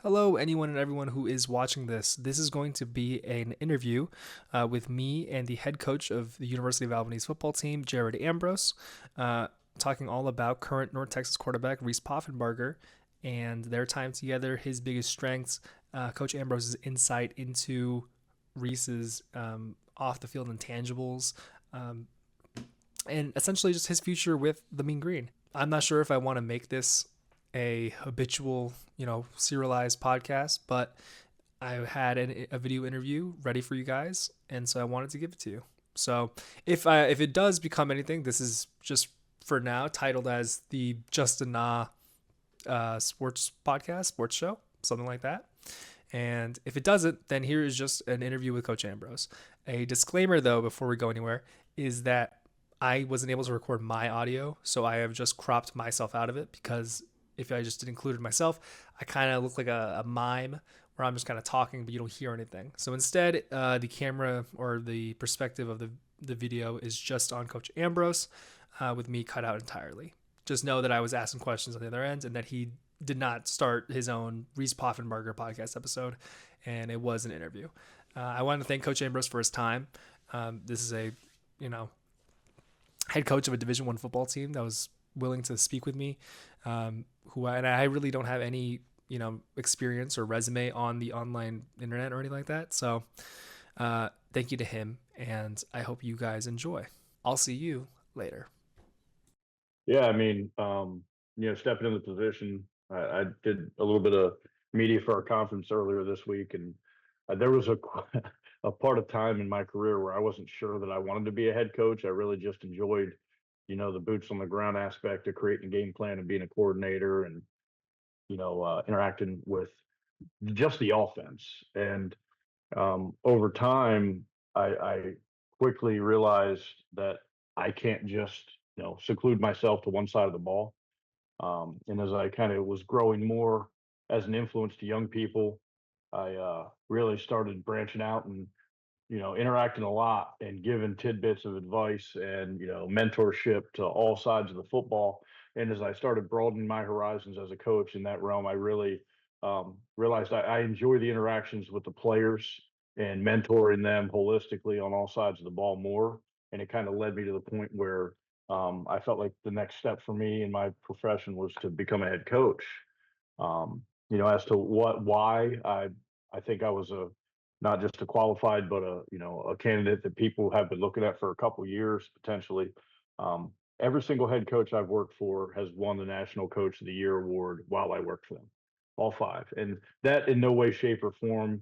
Hello, anyone and everyone who is watching this. This is going to be an interview with me and the head coach of the University of Albany's football team, Jared Ambrose, uh, talking all about current North Texas quarterback Reese Poffenbarger and their time together, his biggest strengths, Coach Ambrose's insight into Reese's off the field intangibles, um, and essentially just his future with the Mean Green. I'm not sure if I want to make this a habitual, serialized podcast, but I had a video interview ready for you guys, and so I wanted to give it to you. So if it does become anything, this is just for now titled as the Justin Na sports podcast, sports show, something like that. And if it doesn't, then here is just an interview with Coach Ambrose. A disclaimer, though, before we go anywhere, is that I wasn't able to record my audio, so I have just cropped myself out of it because if I just included myself, I kind of look like a mime where I'm just kind of talking, but you don't hear anything. So instead, the camera or the perspective of the video is just on Coach Ambrose, with me cut out entirely. Just know that I was asking questions on the other end and that he did not start his own Reese Poffenbarger podcast episode, and it was an interview. I want to thank Coach Ambrose for his time. This is a, you know, head coach of a Division One football team that was willing to speak with me. And I really don't have any experience or resume on the online internet or anything like that. So thank you to him, and I hope you guys enjoy. I'll see you later. Yeah, I mean, stepping in the position, I did a little bit of media for our conference earlier this week, and there was a a part of time in my career where I wasn't sure that I wanted to be a head coach. I really just enjoyed, the boots on the ground aspect of creating a game plan and being a coordinator, and interacting with just the offense. And over time, I quickly realized that I can't just seclude myself to one side of the ball. And as I kind of was growing more as an influence to young people, I really started branching out and interacting a lot and giving tidbits of advice and mentorship to all sides of the football. And as I started broadening my horizons as a coach in that realm, I really realized I enjoy the interactions with the players and mentoring them holistically on all sides of the ball more. And it kind of led me to the point where I felt like the next step for me in my profession was to become a head coach. As to why I think I was a not just a qualified, but a candidate that people have been looking at for a couple years potentially. Every single head coach I've worked for has won the National Coach of the Year award while I worked for them, all five, and that in no way, shape, or form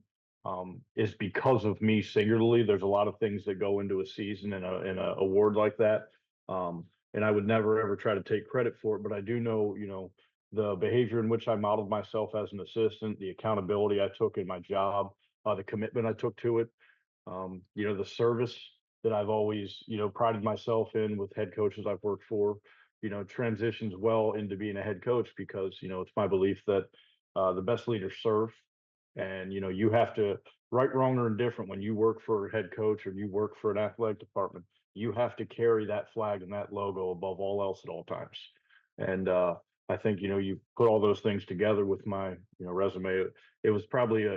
is because of me singularly. There's a lot of things that go into a season and a award like that, and I would never ever try to take credit for it. But I do know, the behavior in which I modeled myself as an assistant, the accountability I took in my job, the commitment I took to it, the service that I've always, prided myself in with head coaches I've worked for, transitions well into being a head coach because, it's my belief that the best leaders serve. And, you have to, right, wrong, or indifferent, when you work for a head coach or you work for an athletic department, you have to carry that flag and that logo above all else at all times. And I think, you put all those things together with my, resume. It was probably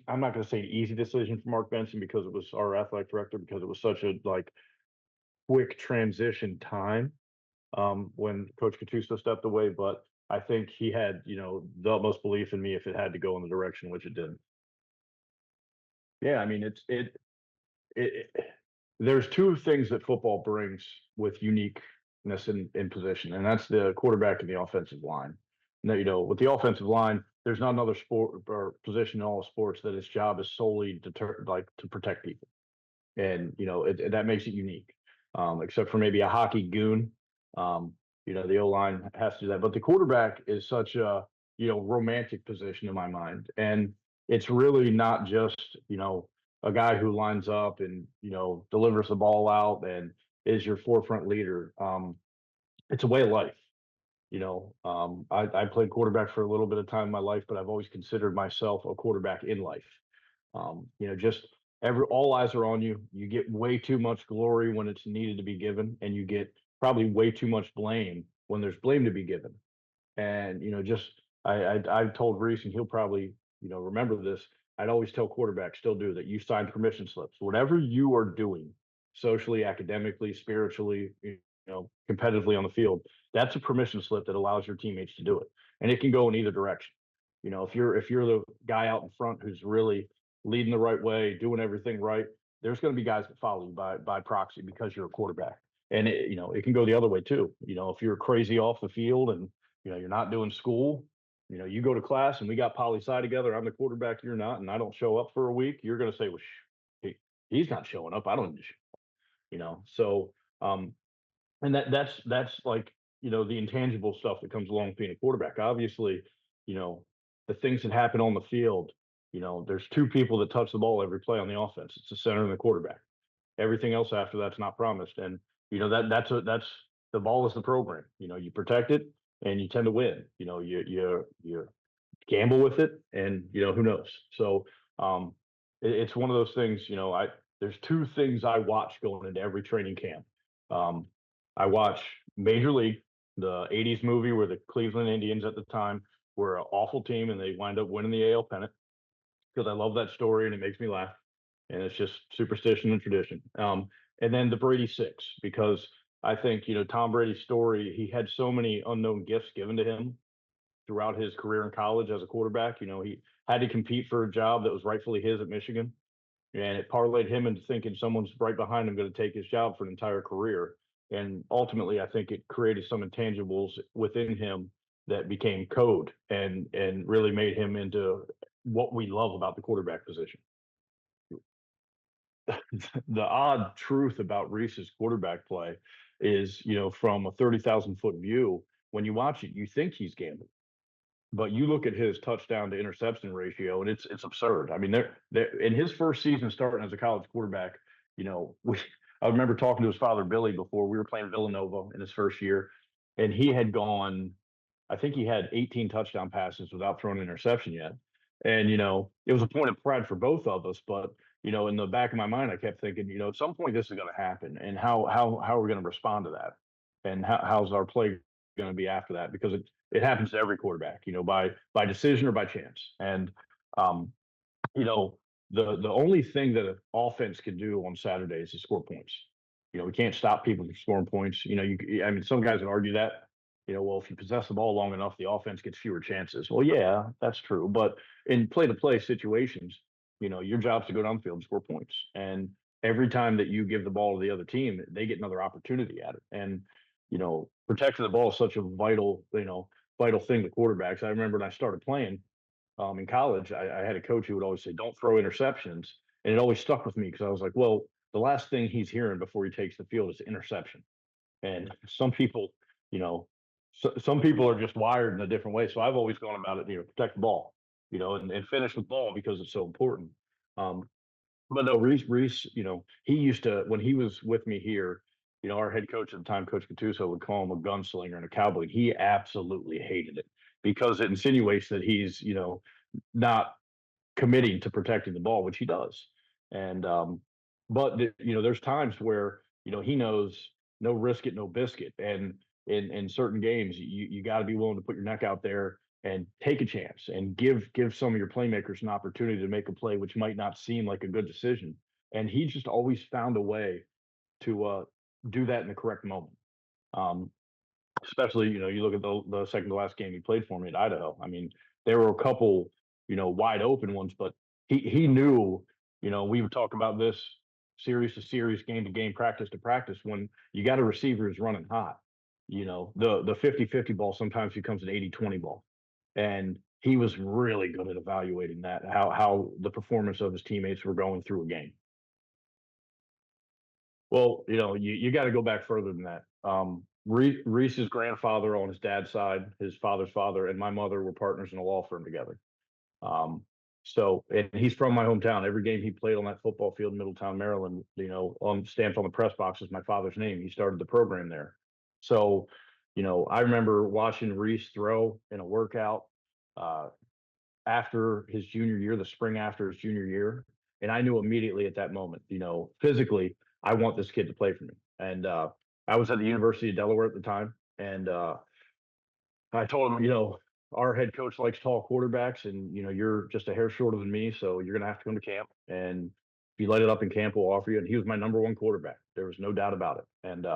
I'm not going to say an easy decision for Mark Benson because it was our athletic director, because it was such a quick transition time when Coach Cattuso stepped away. But I think he had the utmost belief in me if it had to go in the direction which it did. Yeah, I mean it there's two things that football brings with uniqueness in position, and that's the quarterback and the offensive line. Now, with the offensive line, there's not another sport or position in all sports that its job is solely to protect people, and that makes it unique. Except for maybe a hockey goon, the O line has to do that, but the quarterback is such a romantic position in my mind, and it's really not just a guy who lines up and delivers the ball out and is your forefront leader. It's a way of life. I played quarterback for a little bit of time in my life, but I've always considered myself a quarterback in life. Just all eyes are on you. You get way too much glory when it's needed to be given, and you get probably way too much blame when there's blame to be given. And just I told Reese, and he'll probably, remember this. I'd always tell quarterbacks, still do, that you sign permission slips. Whatever you are doing, socially, academically, spiritually, competitively on the field, that's a permission slip that allows your teammates to do it, and it can go in either direction. If you're the guy out in front who's really leading the right way, doing everything right, there's going to be guys that follow you by proxy because you're a quarterback. And it can go the other way too. If you're crazy off the field and you're not doing school, you go to class and we got poli sci together. I'm the quarterback, you're not, and I don't show up for a week. You're going to say, well, he's not showing up. I don't need to show up. So and that's like the intangible stuff that comes along with being a quarterback. Obviously, you know the things that happen on the field. There's two people that touch the ball every play on the offense. It's the center and the quarterback. Everything else after that's not promised. And that's the ball is the program. You protect it and you tend to win. You gamble with it, and who knows. So it's one of those things. I there's two things I watch going into every training camp. Um, I watch Major League, the '80s movie where the Cleveland Indians at the time were an awful team and they wind up winning the AL pennant, because I love that story and it makes me laugh, and it's just superstition and tradition. And then the Brady Six, because I think Tom Brady's story. He had so many unknown gifts given to him throughout his career in college as a quarterback. He had to compete for a job that was rightfully his at Michigan, and it parlayed him into thinking someone's right behind him going to take his job for an entire career. And ultimately, I think it created some intangibles within him that became code and really made him into what we love about the quarterback position. The odd truth about Reese's quarterback play is, from a 30,000-foot view, when you watch it, you think he's gambling, but you look at his touchdown to interception ratio, and it's absurd. I mean, they're in his first season starting as a college quarterback. We I remember talking to his father Billy before we were playing Villanova in his first year, and he had gone. I think he had 18 touchdown passes without throwing an interception yet. And it was a point of pride for both of us. But in the back of my mind, I kept thinking, at some point this is going to happen, and how are we going to respond to that, and how's our play going to be after that? Because it happens to every quarterback, by decision or by chance. And um, you know, the only thing that an offense can do on Saturdays is score points. We can't stop people from scoring points. I mean, some guys would argue that. Well, if you possess the ball long enough, the offense gets fewer chances. Well, yeah, that's true. But in play-to-play situations, your job's to go down the field and score points. And every time that you give the ball to the other team, they get another opportunity at it. And protecting the ball is such a vital thing to quarterbacks. I remember when I started playing, in college, I had a coach who would always say, "Don't throw interceptions," and it always stuck with me because I was like, "Well, the last thing he's hearing before he takes the field is interception." And some people, you know, some people are just wired in a different way. So I've always gone about it, protect the ball, and finish with ball because it's so important. Um, but no, Reese, he used to, when he was with me here, our head coach at the time, Coach Gattuso, would call him a gunslinger and a cowboy. He absolutely hated it because it insinuates that he's, not committing to protecting the ball, which he does. And but there's times where he knows no risk it, no biscuit, and in certain games you got to be willing to put your neck out there and take a chance and give some of your playmakers an opportunity to make a play which might not seem like a good decision. And he just always found a way to do that in the correct moment. Um, Especially, you look at the second to last game he played for me at Idaho. I mean, there were a couple, wide open ones, but he knew, we would talk about this series to series, game to game, practice to practice. When you got a receiver who's running hot, the 50-50 ball sometimes becomes an 80-20 ball. And he was really good at evaluating that, how the performance of his teammates were going through a game. Well, you got to go back further than that. Reese's grandfather on his dad's side, his father's father, and my mother were partners in a law firm together. Um, and he's from my hometown. Every game he played on that football field in Middletown, Maryland, on stamped on the press box is my father's name. He started the program there. So, I remember watching Reese throw in a workout uh, after his junior year, the spring after his junior year, and I knew immediately at that moment, physically, I want this kid to play for me. And I was at the University of Delaware at the time, and I told him, our head coach likes tall quarterbacks, and you're just a hair shorter than me, so you're gonna have to come to camp. And if you light it up in camp, we'll offer you. And he was my number one quarterback. There was no doubt about it. And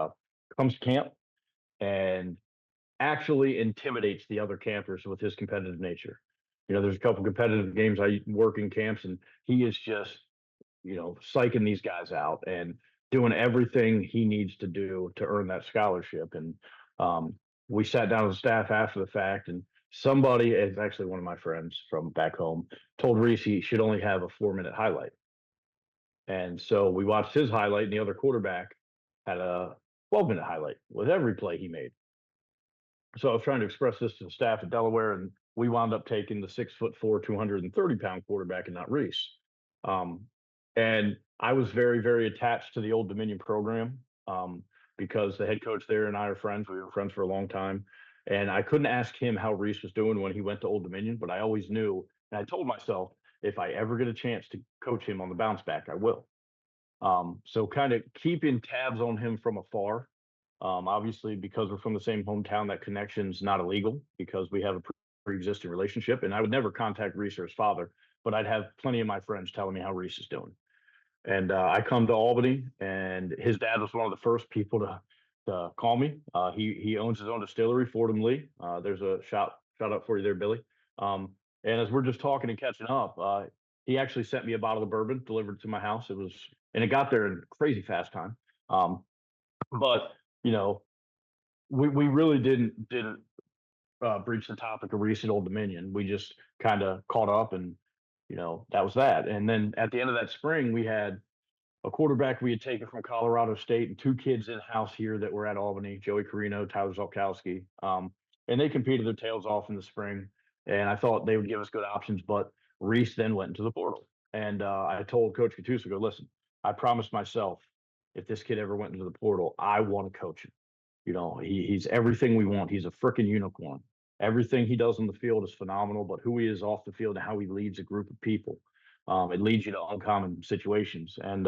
comes to camp and actually intimidates the other campers with his competitive nature. There's a couple competitive games I work in camps, and he is just psyching these guys out and doing everything he needs to do to earn that scholarship. And um, we sat down as staff after the fact, and somebody, it's actually one of my friends from back home, told Reese he should only have a 4-minute highlight. And so we watched his highlight, and the other quarterback had a 12-minute highlight with every play he made. So I was trying to express this to the staff at Delaware, and we wound up taking the 6'4", 230-pound quarterback and not Reese. Um, and I was very, very attached to the Old Dominion program because the head coach there and I are friends. We were friends for a long time. And I couldn't ask him how Reese was doing when he went to Old Dominion, but I always knew. And I told myself, if I ever get a chance to coach him on the bounce back, I will. So kind of keeping tabs on him from afar. Obviously, because we're from the same hometown, that connection's not illegal because we have a pre-existing relationship. And I would never contact Reese or his father, but I'd have plenty of my friends telling me how Reese is doing. And I come to Albany, and his dad was one of the first people to call me. He owns his own distillery, Fordham Lee. There's a shout out for you there, Billy. And as we're just talking and catching up, he actually sent me a bottle of bourbon delivered to my house. And it got there in crazy fast time. But you know, we really didn't breach the topic of recent Old Dominion. We just kind of caught up, and that was that. And then at the end of that spring, we had a quarterback we had taken from Colorado State and two kids in house here that were at Albany, Joey Carino, Tyler Zolkowski. And they competed their tails off in the spring. And I thought they would give us good options, but Reese then went into the portal. And I told Coach Gattuso, go, listen, I promised myself if this kid ever went into the portal, I want to coach him. He's everything we want. He's a freaking unicorn. Everything he does on the field is phenomenal, but who he is off the field and how he leads a group of people, it leads you to uncommon situations. And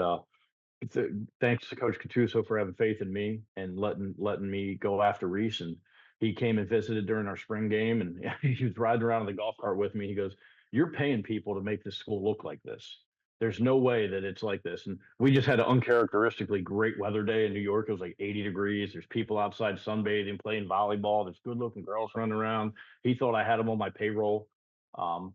thanks to Coach Gattuso for having faith in me and letting me go after Reese. And he came and visited during our spring game, and he was riding around in the golf cart with me. He goes, "You're paying people to make this school look like this. There's no way that it's like this." And we just had an uncharacteristically great weather day in New York. It was like 80 degrees. There's people outside sunbathing, playing volleyball. There's good looking girls running around. He thought I had him on my payroll. Um,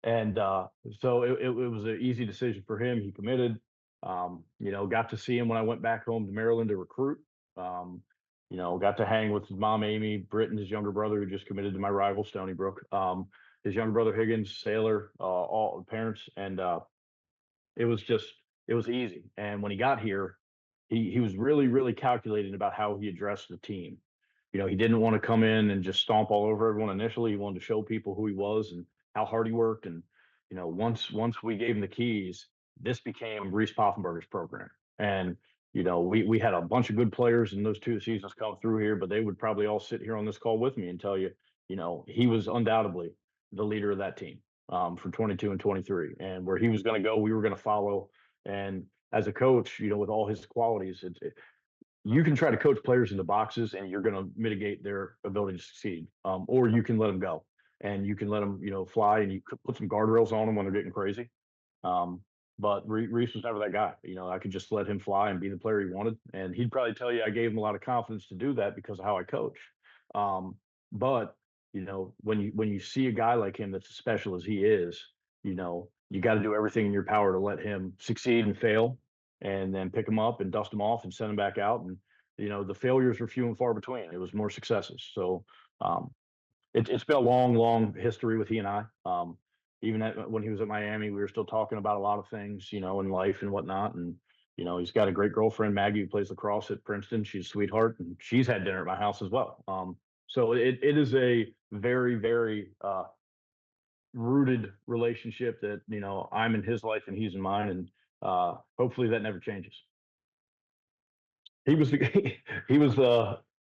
and so it was an easy decision for him. He committed. Got to see him when I went back home to Maryland to recruit. Got to hang with his mom, Amy, Britt, and his younger brother, who just committed to my rival, Stony Brook. His younger brother, Higgins, Sailor, all the parents. And it was easy. And when he got here, he was really, really calculating about how he addressed the team. He didn't want to come in and just stomp all over everyone initially. He wanted to show people who he was and how hard he worked. And once we gave him the keys, this became Reese Poffenbarger's program. And we had a bunch of good players in those 2 seasons come through here, but they would probably all sit here on this call with me and tell you, he was undoubtedly the leader of that team for 22 and 23. And where he was going to go, we were going to follow. And as a coach, with all his qualities, you can try to coach players into boxes and you're going to mitigate their ability to succeed. Or you can let them go and you can let them, fly, and you could put some guardrails on them when they're getting crazy. But Reese was never that guy. I could just let him fly and be the player he wanted. And he'd probably tell you I gave him a lot of confidence to do that because of how I coach. But when you see a guy like him that's as special as he is, you got to do everything in your power to let him succeed and fail, and then pick him up and dust him off and send him back out. And the failures were few and far between. It was more successes. So it's been a long, long history with he and I. Even when he was at Miami, we were still talking about a lot of things, in life and whatnot. And he's got a great girlfriend, Maggie, who plays lacrosse at Princeton. She's a sweetheart, and she's had dinner at my house as well. So it is a very, very rooted relationship that I'm in his life and he's in mine, and hopefully that never changes. He was he was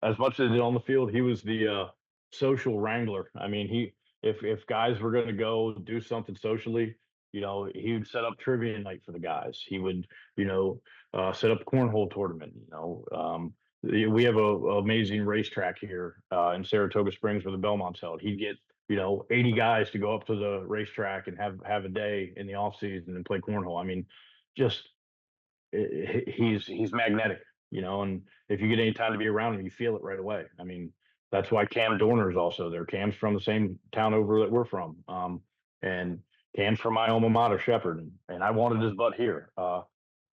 as much as it on the field, he was the social wrangler. I mean, if guys were going to go do something socially, he would set up trivia night for the guys. He would set up a cornhole tournament. We have a amazing racetrack here in Saratoga Springs where the Belmont's held. He'd get 80 guys to go up to the racetrack and have a day in the off season and play cornhole. I mean, just he's magnetic, and if you get any time to be around him, you feel it right away. I mean, that's why Cam Dorner is also there. Cam's from the same town over that we're from, and Cam's from my alma mater, Shepherd, and I wanted his butt here.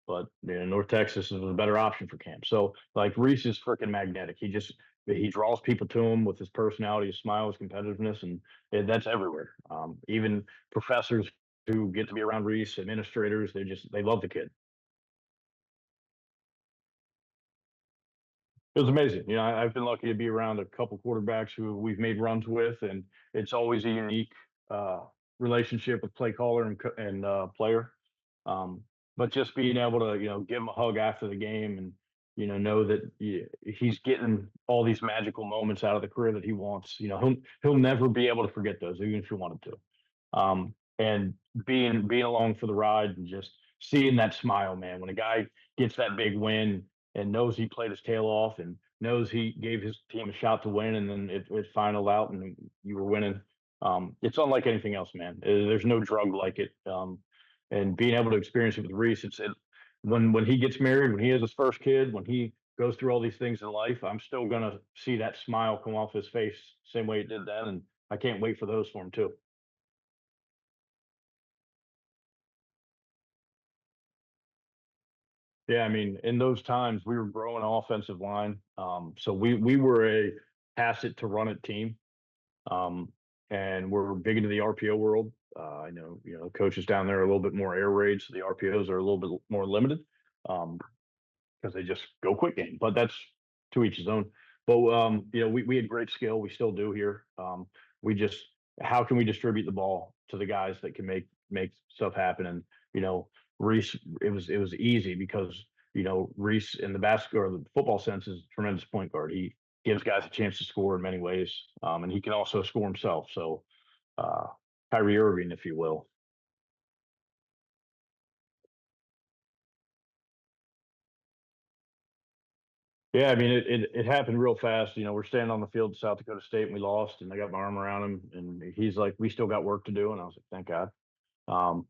But North Texas is a better option for Cam. So like Reese is freaking magnetic. He draws people to him with his personality, his smile, his competitiveness, and that's everywhere. Even professors who get to be around Reese, administrators, they love the kid. It was amazing. I've been lucky to be around a couple quarterbacks who we've made runs with, and it's always a unique uh, relationship with play caller and player. Um, but just being able to, give him a hug after the game and, know that he's getting all these magical moments out of the career that he wants. He'll never be able to forget those, even if he wanted to. And being along for the ride and just seeing that smile, man, when a guy gets that big win and knows he played his tail off and knows he gave his team a shot to win, and then it finaled out and you were winning. It's unlike anything else, man. There's no drug like it. And being able to experience it with Reese, when he gets married, when he has his first kid, when he goes through all these things in life, I'm still gonna see that smile come off his face same way it did then, and I can't wait for those for him too. Yeah, I mean, in those times we were growing offensive line, so we were a pass it to run it team, um, and we're big into the RPO world. I know coaches down there are a little bit more air raid, so the RPOs are a little bit more limited. Um, because they just go quick game. But that's to each his own. But we had great skill. We still do here. We just how can we distribute the ball to the guys that can make stuff happen? And Reese, it was easy because Reese in the basketball or the football sense is a tremendous point guard. He gives guys a chance to score in many ways, and he can also score himself. So uh, Kyrie Irving, if you will. Yeah, I mean, it happened real fast. We're standing on the field in South Dakota State and we lost, and I got my arm around him, and he's like, "We still got work to do," and I was like, "Thank God." Um,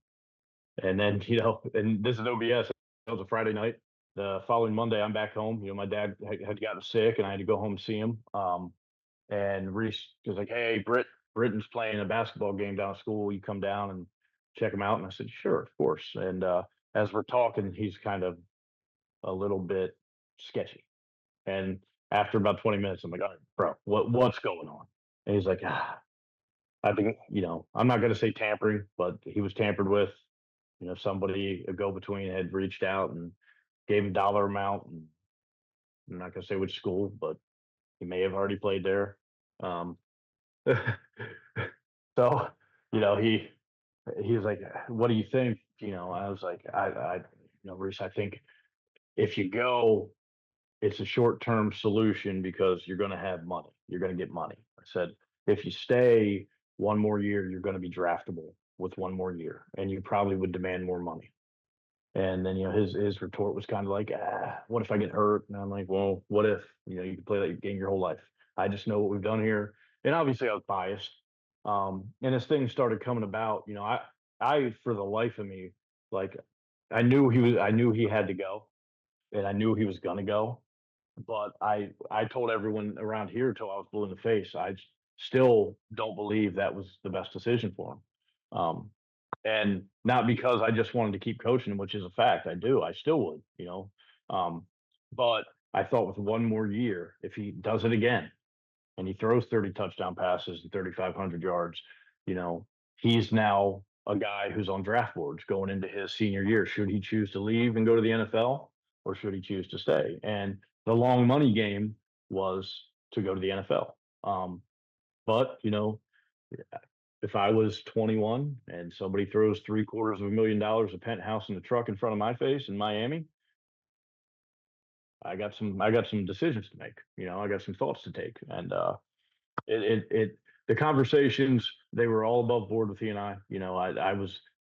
and then and this is no BS. It was a Friday night. The following Monday, I'm back home. My dad had gotten sick, and I had to go home and see him. And Reese was like, "Hey, Britton's playing a basketball game down at school. You come down and check him out?" And I said, "Sure, of course." And as we're talking, he's kind of a little bit sketchy. And after about 20 minutes, I'm like, "All right, bro, what's going on?" And he's like, I think, I'm not going to say tampering, but he was tampered with. Somebody, a go between, had reached out and gave him dollar amount. And I'm not going to say which school, but he may have already played there. Um, so, he was like, "What do you think?" I was like, Reese, I think if you go, it's a short-term solution because you're going to have money. You're going to get money. I said, if you stay one more year, you're going to be draftable with one more year, and you probably would demand more money. And then, his retort was kind of like, what if I get hurt? And I'm like, well, what if, you can play that game your whole life. I just know what we've done here. And obviously I was biased. And as things started coming about, for the life of me, like I knew he had to go, and I knew he was going to go, but I told everyone around here till I was blue in the face. Still don't believe that was the best decision for him. And not because I just wanted to keep coaching him, which is a fact. I do. I still would, Um, but I thought with one more year, if he does it again and he throws 30 touchdown passes and 3,500 yards, you know, he's now a guy who's on draft boards going into his senior year. Should he choose to leave and go to the NFL, or should he choose to stay? And the long money game was to go to the NFL. But if I was 21 and somebody throws $750,000 a penthouse in the truck in front of my face in Miami, I got some decisions to make. I got some thoughts to take, and the conversations, they were all above board with he and I.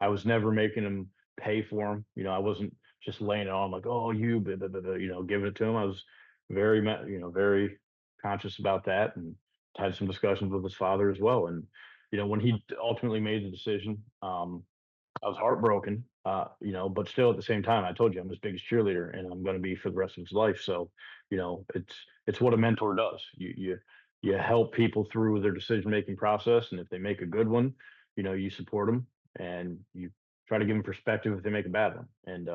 I was never making him pay for them. I wasn't just laying it on like, "Oh, you blah, blah, blah, blah," giving it to him. I was very conscious about that, and had some discussions with his father as well. And when he ultimately made the decision, I was heartbroken, but still at the same time, I told you I'm his biggest cheerleader and I'm going to be for the rest of his life. So, it's what a mentor does. You help people through their decision making process, and if they make a good one, you support them and you try to give them perspective if they make a bad one. And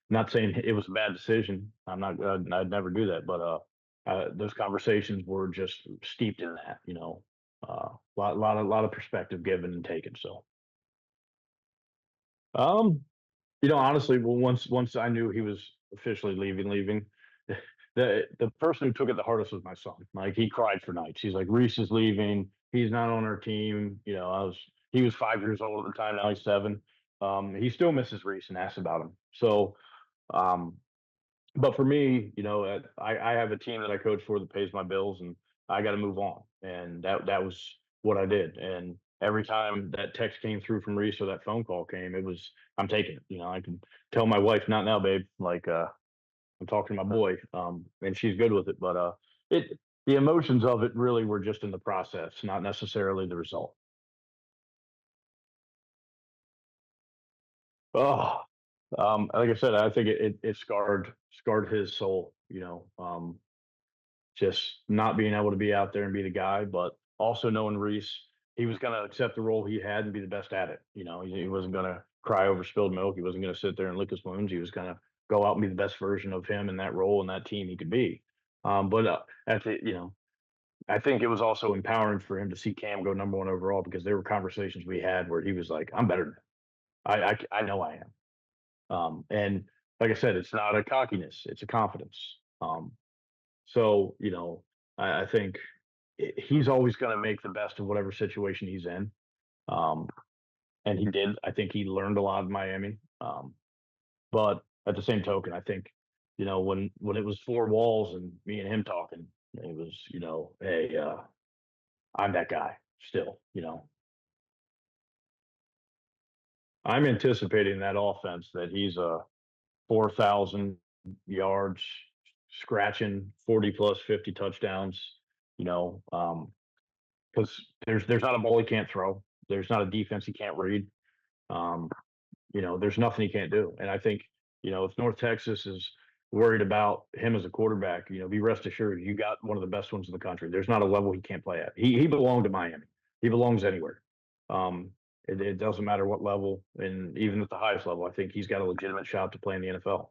not saying it was a bad decision. I'm not. I'd never do that. But those conversations were just steeped in that. Lot of perspective given and taken. So. Um, honestly, well, once I knew he was officially leaving, the person who took it the hardest was my son. Like he cried for nights. He's like, Reese is leaving. He's not on our team. He was 5 years old at the time. Now he's 7. He still misses Reese and asks about him. So, um, but for me, I have a team that I coach for that pays my bills, and I got to move on. And that was what I did. And every time that text came through from Reese or that phone call came, it was I'm taking it. I can tell my wife, not now, babe. Like I'm talking to my boy, and she's good with it. But it the emotions of it really were just in the process, not necessarily the result. Oh, like I said, I think it scarred his soul. Just not being able to be out there and be the guy, but also knowing Reese, he was going to accept the role he had and be the best at it. He wasn't going to cry over spilled milk. He wasn't going to sit there and lick his wounds. He was going to go out and be the best version of him in that role and that team he could be. But I think it was also empowering for him to see Cam go #1 overall because there were conversations we had where he was like, "I'm better than him. I know I am." And like I said, it's not a cockiness; it's a confidence. So, I think he's always going to make the best of whatever situation he's in. Um, and he did. I think he learned a lot in Miami. But at the same token, I think, when it was 4 walls and me and him talking, it was, hey, I'm that guy still. I'm anticipating that offense that he's a 4,000 yards, scratching 40 plus 50 touchdowns. You know, because there's not a ball he can't throw. There's not a defense he can't read. Um, there's nothing he can't do. And I think, if North Texas is worried about him as a quarterback, be rest assured you got one of the best ones in the country. There's not a level he can't play at. He belonged to Miami. He belongs anywhere. Um, it doesn't matter what level, and even at the highest level, I think he's got a legitimate shot to play in the NFL.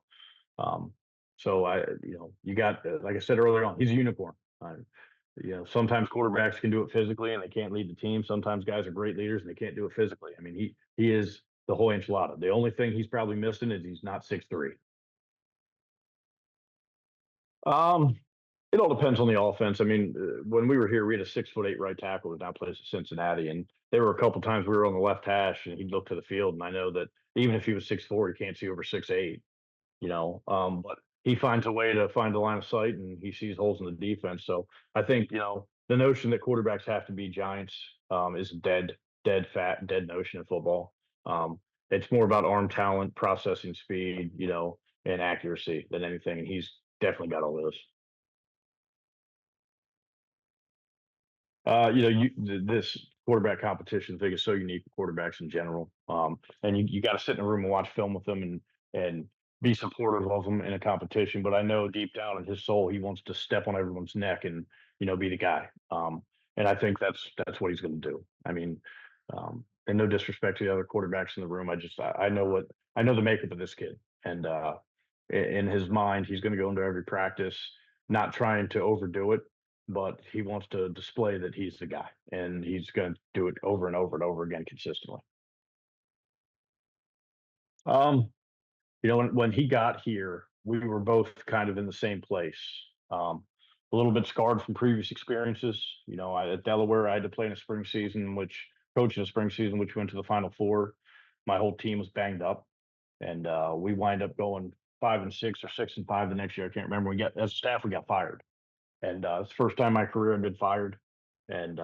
Um, so you got like I said earlier on, he's a unicorn. Sometimes quarterbacks can do it physically and they can't lead the team. Sometimes guys are great leaders and they can't do it physically. I mean, he is the whole enchilada. The only thing he's probably missing is he's not 6'3". Um, it all depends on the offense. I mean, when we were here, we had a 6'8" right tackle that now plays at Cincinnati, and there were a couple times we were on the left hash and he'd look to the field, and I know that even if he was 6'4", he can't see over 6'8". But he finds a way to find the line of sight and he sees holes in the defense. So I think, the notion that quarterbacks have to be giants is a dead notion in football. It's more about arm talent, processing speed, and accuracy than anything. And he's definitely got all those. This quarterback competition thing is so unique for quarterbacks in general. And you got to sit in a room and watch film with them and be supportive of them in a competition. But I know deep down in his soul, he wants to step on everyone's neck and be the guy. And I think that's what he's going to do. I mean, and no disrespect to the other quarterbacks in the room, I know the makeup of this kid, and in his mind, he's going to go into every practice, not trying to overdo it, but he wants to display that he's the guy, and he's going to do it over and over and over again consistently. Um, when he got here, we were both kind of in the same place. A little bit scarred from previous experiences. At Delaware, I had to play in a spring season, which coach in a spring season, which went to the Final Four. My whole team was banged up, and we wind up going 5-6 or 6-5 the next year. I can't remember. As a staff, we got fired. And it's the first time in my career I've been fired. And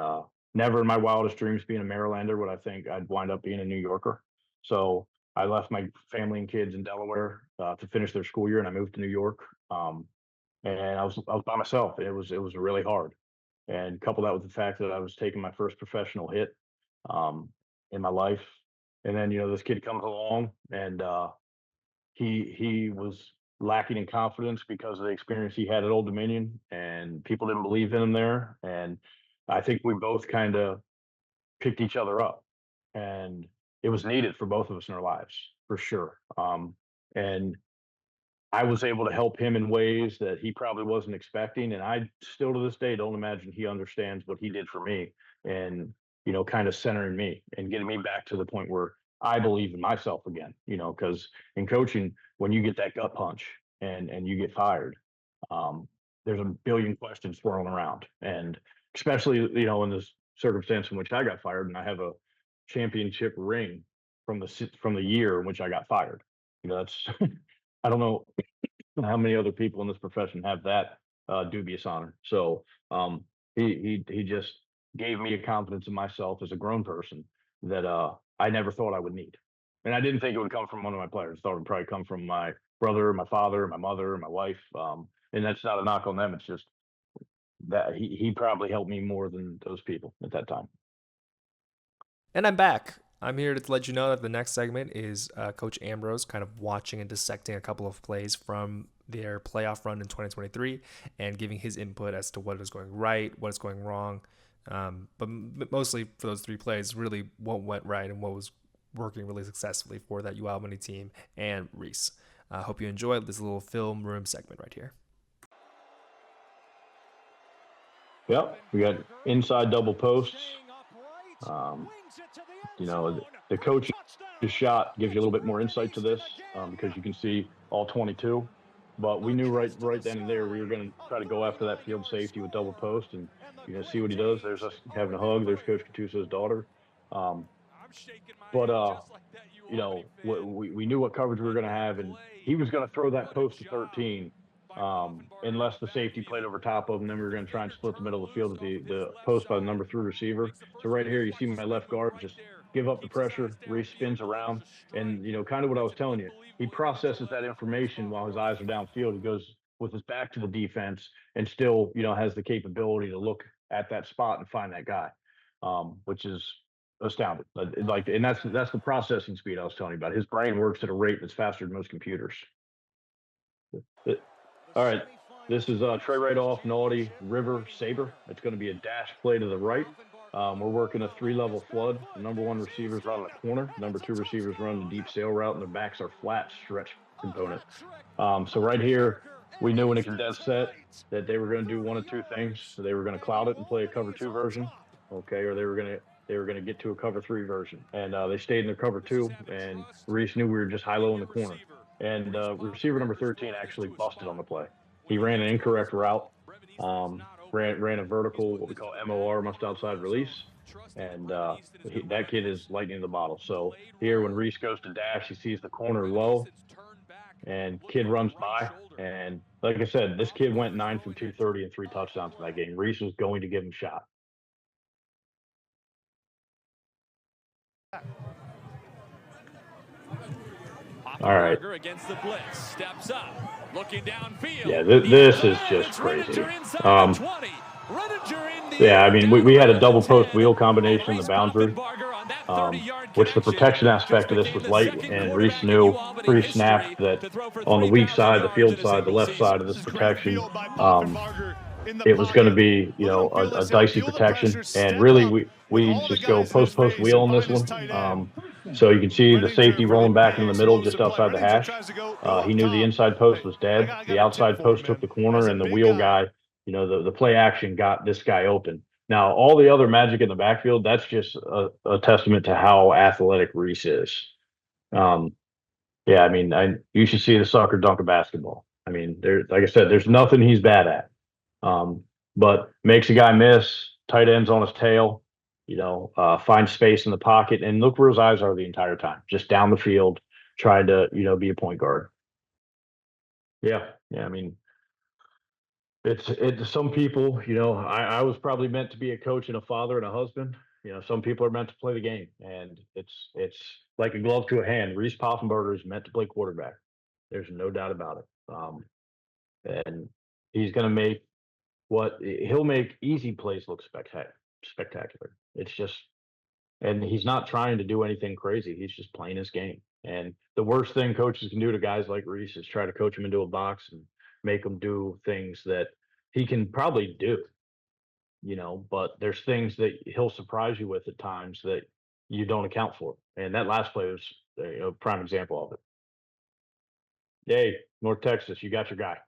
never in my wildest dreams being a Marylander would I think I'd wind up being a New Yorker. So I left my family and kids in Delaware to finish their school year, and I moved to New York. And I was by myself. It was really hard. And couple that with the fact that I was taking my first professional hit, um, in my life. And then, this kid comes along and he was lacking in confidence because of the experience he had at Old Dominion, and people didn't believe in him there. And I think we both kind of picked each other up, and it was needed for both of us in our lives for sure. And I was able to help him in ways that he probably wasn't expecting, and I still to this day don't imagine he understands what he did for me, and kind of centering me and getting me back to the point where I believe in myself again. Because in coaching, when you get that gut punch and you get fired, um, there's a billion questions swirling around, and especially in this circumstance in which I got fired, and I have a championship ring from the year in which I got fired. That's I don't know how many other people in this profession have that dubious honor. So he just gave me a confidence in myself as a grown person that I never thought I would need, and I didn't think it would come from one of my players. Thought it would probably come from my brother, my father, my mother, my wife, and that's not a knock on them. It's just that he probably helped me more than those people at that time. And I'm back. I'm here to let you know that the next segment is Coach Ambrose kind of watching and dissecting a couple of plays from their playoff run in 2023 and giving his input as to what is going right, what is going wrong. But mostly for those three plays, really what went right and what was working really successfully for that UAlbany team and Reese. I hope you enjoy this little film room segment right here. Yep, we got inside double posts. Um, the coach's shot gives you a little bit more insight to this because you can see all 22. But we knew right then and there we were going to try to go after that field safety with double post, and see what he does. There's us having a hug. There's Coach Katuso's daughter. Um, but we knew what coverage we were going to have, and he was going to throw that post to 13 unless the safety played over top of him. Then we were going to try and split the middle of the field with the post by the number 3 receiver. So right here, you see my left guard just give up the pressure. Reese spins around, and kind of what I was telling you. He processes that information while his eyes are downfield. He goes with his back to the defense and still, has the capability to look at that spot and find that guy, which is astounding. And that's the processing speed I was telling you about. His brain works at a rate that's faster than most computers. All right. This is Trey right off, Naughty, River, Saber. It's going to be a dash play to the right. We're working a 3-level flood. The number 1 receivers run the corner. Number 2 receivers run the deep sail route, and their backs are flat stretch component. So right here, we knew in a condensed set that they were going to do one of two things. So they were going to cloud it and play a cover 2 version, okay, or they were going to get to a cover 3 version. And they stayed in their cover 2, and Reese knew we were just high-low in the corner. And receiver number 13 actually busted on the play. He ran an incorrect route, ran a vertical, what we call MOR, must outside release. And that kid is lightning in the bottle. So here, when Reese goes to dash, he sees the corner low, and kid runs by. And like I said, this kid went 9 for 230 and 3 touchdowns in that game. Reese was going to give him a shot. All right. Against the blitz, steps up, looking downfield. Yeah, this is just crazy. Yeah, I mean, we had a double post wheel combination in the boundary, which the protection aspect of this was light, and Reese knew pre-snap that on the weak side, the field side, the left side of this protection, it was going to be, a dicey protection. And really, we just go post wheel on this one. So you can see the safety rolling back in the middle just outside the hash. He knew the inside post was dead. The outside post took the corner, and the wheel guy, the play action got this guy open. Now, all the other magic in the backfield, that's just a testament to how athletic Reese is. Yeah, I mean, you should see the sucker dunk a basketball. I mean, like I said, there's nothing he's bad at. But makes a guy miss, tight ends on his tail, find space in the pocket, and look where his eyes are the entire time, just down the field, trying to, be a point guard. Yeah. I mean, it's some people, I was probably meant to be a coach and a father and a husband. Some people are meant to play the game, and it's like a glove to a hand. Reese Poffenbarger is meant to play quarterback. There's no doubt about it. And he's going to he'll make easy plays look spectacular. It's just, And he's not trying to do anything crazy. He's just playing his game. And the worst thing coaches can do to guys like Reese is try to coach him into a box and make him do things that he can probably do, but there's things that he'll surprise you with at times that you don't account for. And that last play was a prime example of it. Hey, North Texas, you got your guy.